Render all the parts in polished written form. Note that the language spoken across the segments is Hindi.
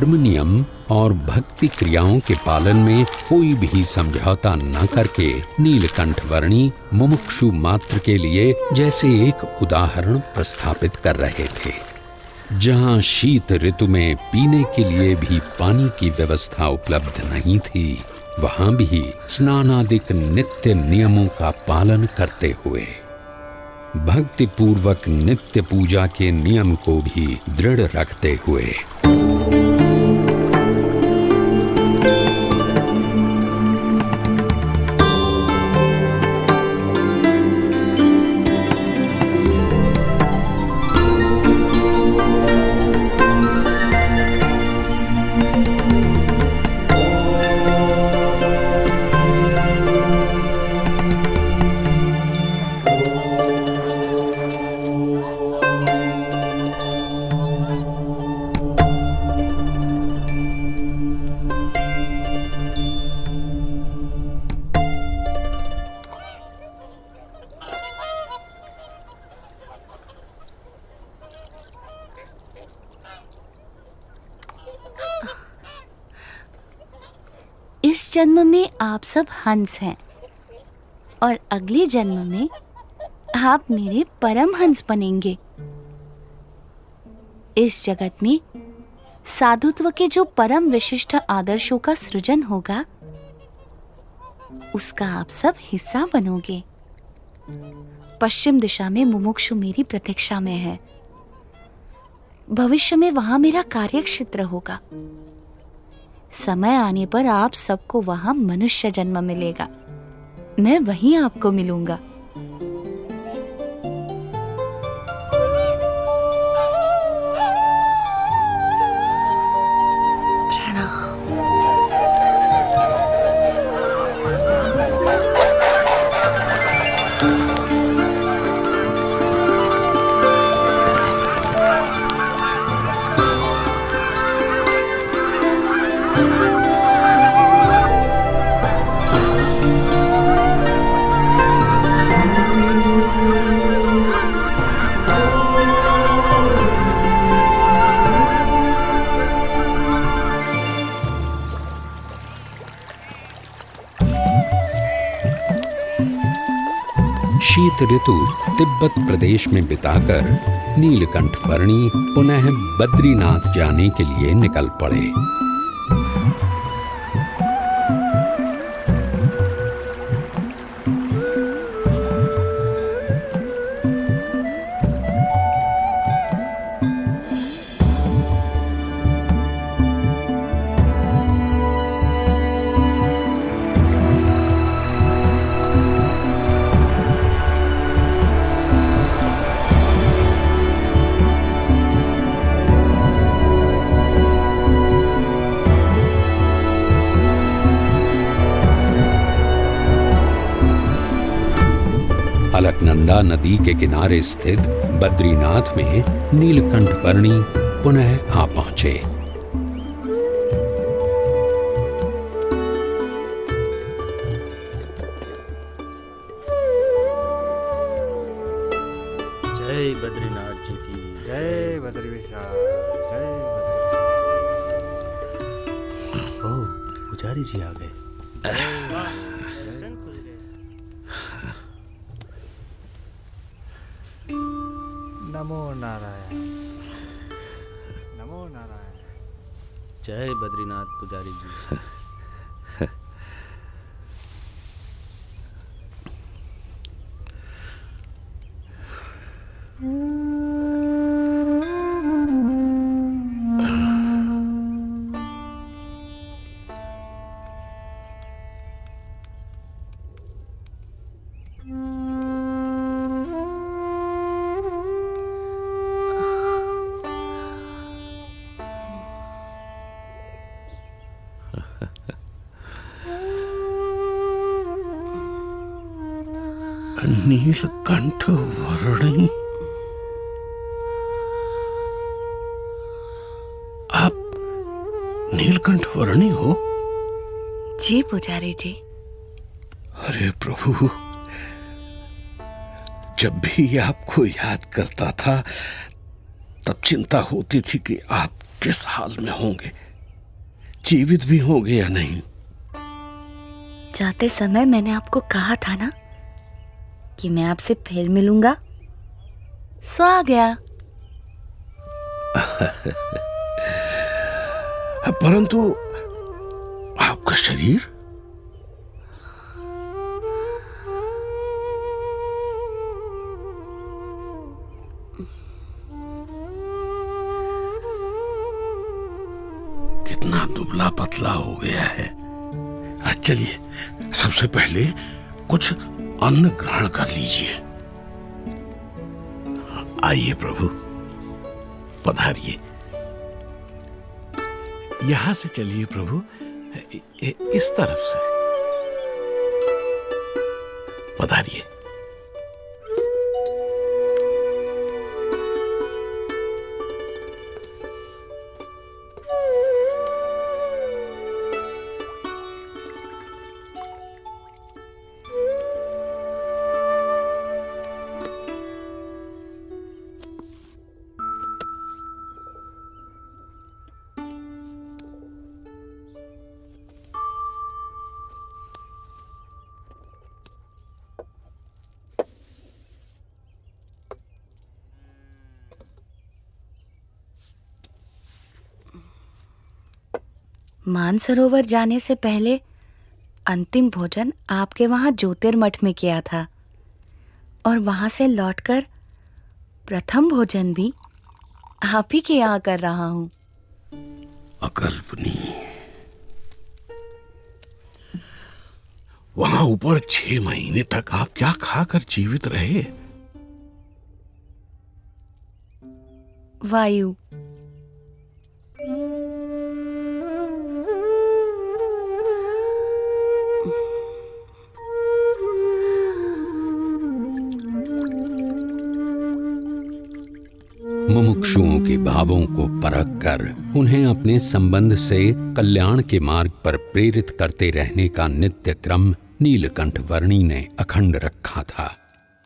धर्म नियम और भक्ति क्रियाओं के पालन में कोई भी समझौता न करके नीलकंठ वर्णी मुमुक्षु मात्र के लिए जैसे एक उदाहरण प्रस्थापित कर रहे थे। जहाँ शीत ऋतु में पीने के लिए भी पानी की व्यवस्था उपलब्ध नहीं थी, वहाँ भी स्नानादिक नित्य नियमों का पालन करते हुए भक्ति पूर्वक नित्य पूजा के नियम को भी दृढ़ रखते हुए इस जन्म में आप सब हंस हैं और अगले जन्म में आप मेरे परम हंस बनेंगे। इस जगत में साधुत्व के जो परम विशिष्ट आदर्शों का सृजन होगा, उसका आप सब हिस्सा बनोगे। पश्चिम दिशा में मुमुक्षु मेरी प्रतीक्षा में है। भविष्य में वहां मेरा कार्यक्षेत्र होगा। समय आने पर आप सबको वहां मनुष्य जन्म मिलेगा। मैं वहीं आपको मिलूंगा। शीत ऋतु तिब्बत प्रदेश में बिताकर नीलकंठ वर्णी पुनः बद्रीनाथ जाने के लिए निकल पड़े। अलकनंदा नदी के किनारे स्थित बद्रीनाथ में नीलकंठ वर्णी पुनः आ पहुंचे। जय बद्रीनाथ जी की जय बद्री विशाल, जय बद्री। ओ पुजारी जी आ गए। नमो नारायण, नमो नारायण। जय बद्रीनाथ पुजारी जी। नीलकंठ वर्णी, आप नीलकंठ वर्णी हो? जी पुजारी जी। अरे प्रभु, जब भी आपको याद करता था तब चिंता होती थी कि आप किस हाल में होंगे। जीवित भी होंगे या नहीं? जाते समय मैंने आपको कहा था ना कि मैं आपसे फिर मिलूंगा। सो आ गया। परंतु आपका शरीर? कितना दुबला पतला हो गया है। चलिए, सबसे पहले कुछ अन्न ग्रहण कर लीजिए। आइए प्रभु, पधारिए। यहां से चलिए प्रभु, इस तरफ से पधारिए। मानसरोवर जाने से पहले अंतिम भोजन आपके वहां ज्योतिर्मठ में किया था, और वहां से लौटकर प्रथम भोजन भी आप ही के यहाँ कर रहा हूं। अकल्पनीय। वहां ऊपर 6 महीने तक आप क्या खाकर जीवित रहे? वायु। मुमुक्षुओं के भावों को परख कर उन्हें अपने संबंध से कल्याण के मार्ग पर प्रेरित करते रहने का नित्य क्रम नीलकंठ वर्णी ने अखंड रखा था।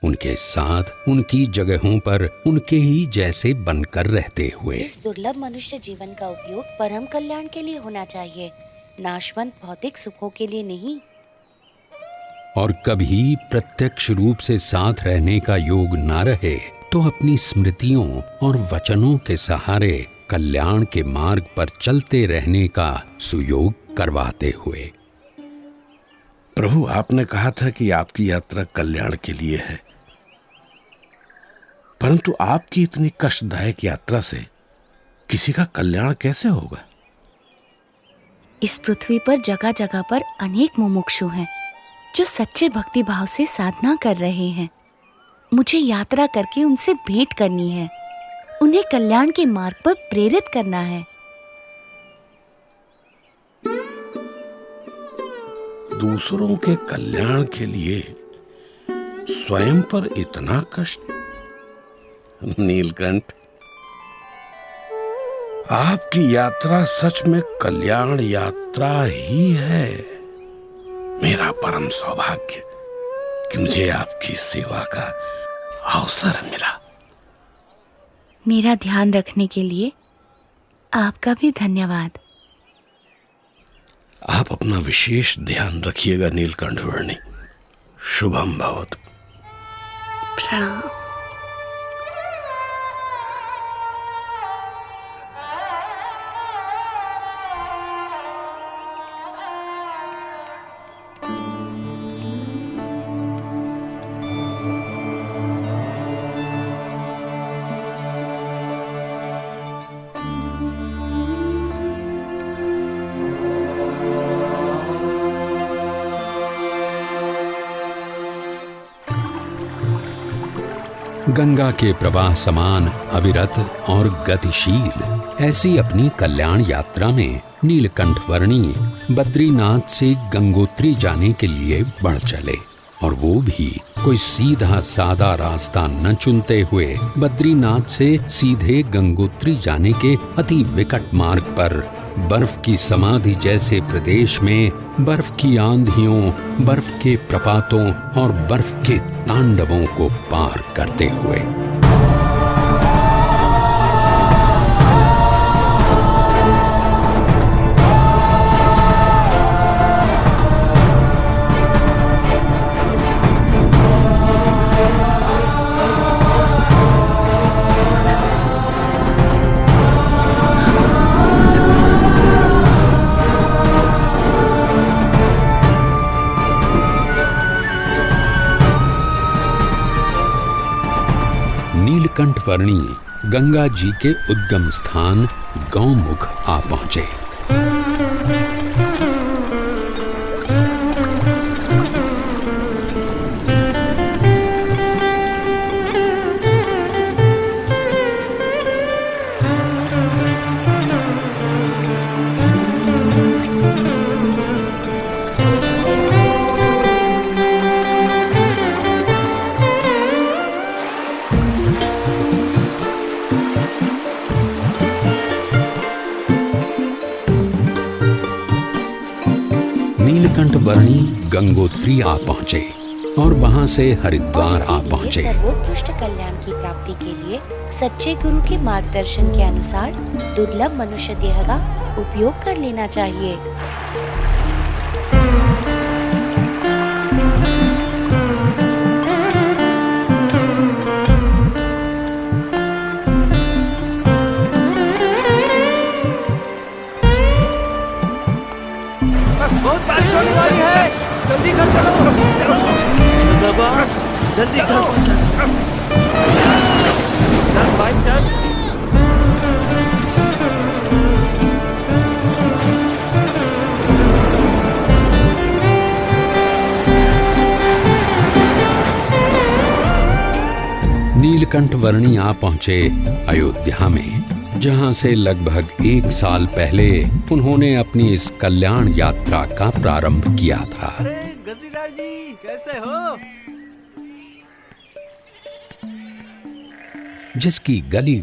उनके साथ उनकी जगहों पर उनके ही जैसे बनकर रहते हुए। इस दुर्लभ मनुष्य जीवन का उपयोग परम कल्याण के लिए होना चाहिए, नाशवंत भौतिक सुखों के लिए नहीं। और कभी प्रत्यक्ष रूप से साथ रहने का योग न रहे तो अपनी स्मृतियों और वचनों के सहारे कल्याण के मार्ग पर चलते रहने का सुयोग करवाते हुए। प्रभु, आपने कहा था कि आपकी यात्रा कल्याण के लिए है, परंतु आपकी इतनी कष्टदायक यात्रा से किसी का कल्याण कैसे होगा? इस पृथ्वी पर जगह जगह पर अनेक मुमुक्षु हैं जो सच्चे भक्ति भाव से साधना कर रहे हैं। मुझे यात्रा करके उनसे भेंट करनी है, उन्हें कल्याण के मार्ग पर प्रेरित करना है। दूसरों के कल्याण के लिए स्वयं पर इतना कष्ट? नीलकंठ, आपकी यात्रा सच में कल्याण यात्रा ही है। मेरा परम सौभाग्य कि मुझे आपकी सेवा का अवसर मिला। मेरा ध्यान रखने के लिए आपका भी धन्यवाद। आप अपना विशेष ध्यान रखिएगा नीलकंठ वर्णी। शुभम भवतु। प्रणाम। गंगा के प्रवाह समान अविरत और गतिशील ऐसी अपनी कल्याण यात्रा में नीलकंठ वर्णी बद्रीनाथ से गंगोत्री जाने के लिए बढ़ चले, और वो भी कोई सीधा सादा रास्ता न चुनते हुए बद्रीनाथ से सीधे गंगोत्री जाने के अति विकट मार्ग पर बर्फ की समाधि जैसे प्रदेश में बर्फ की आंधियों, बर्फ के प्रपातों और बर्फ के तांडवों को पार करते हुए। नीलकंठवर्णी गंगा जी के उद्गम स्थान गौमुख आ पहुंचे। नीलकंठवर्णी गंगोत्री आ पहुंचे और वहां से हरिद्वार आ पहुंचे। सर्वोत्कृष्ट कल्याण की प्राप्ति के लिए सच्चे गुरु के मार्गदर्शन के अनुसार दुर्लभ मनुष्य देह का उपयोग कर लेना चाहिए। बहुत बारिश होने वाली है, जल्दी घर चलो चलो। बाबा जल्दी घर पहुंचा। चल भाई चल। नीलकंठवर्णी आ पहुंचे अयोध्या में, जहां से लगभग 1 साल पहले उन्होंने अपनी इस कल्याण यात्रा का प्रारंभ किया था। अरे गसीदार जी कैसे हो? जिसकी गली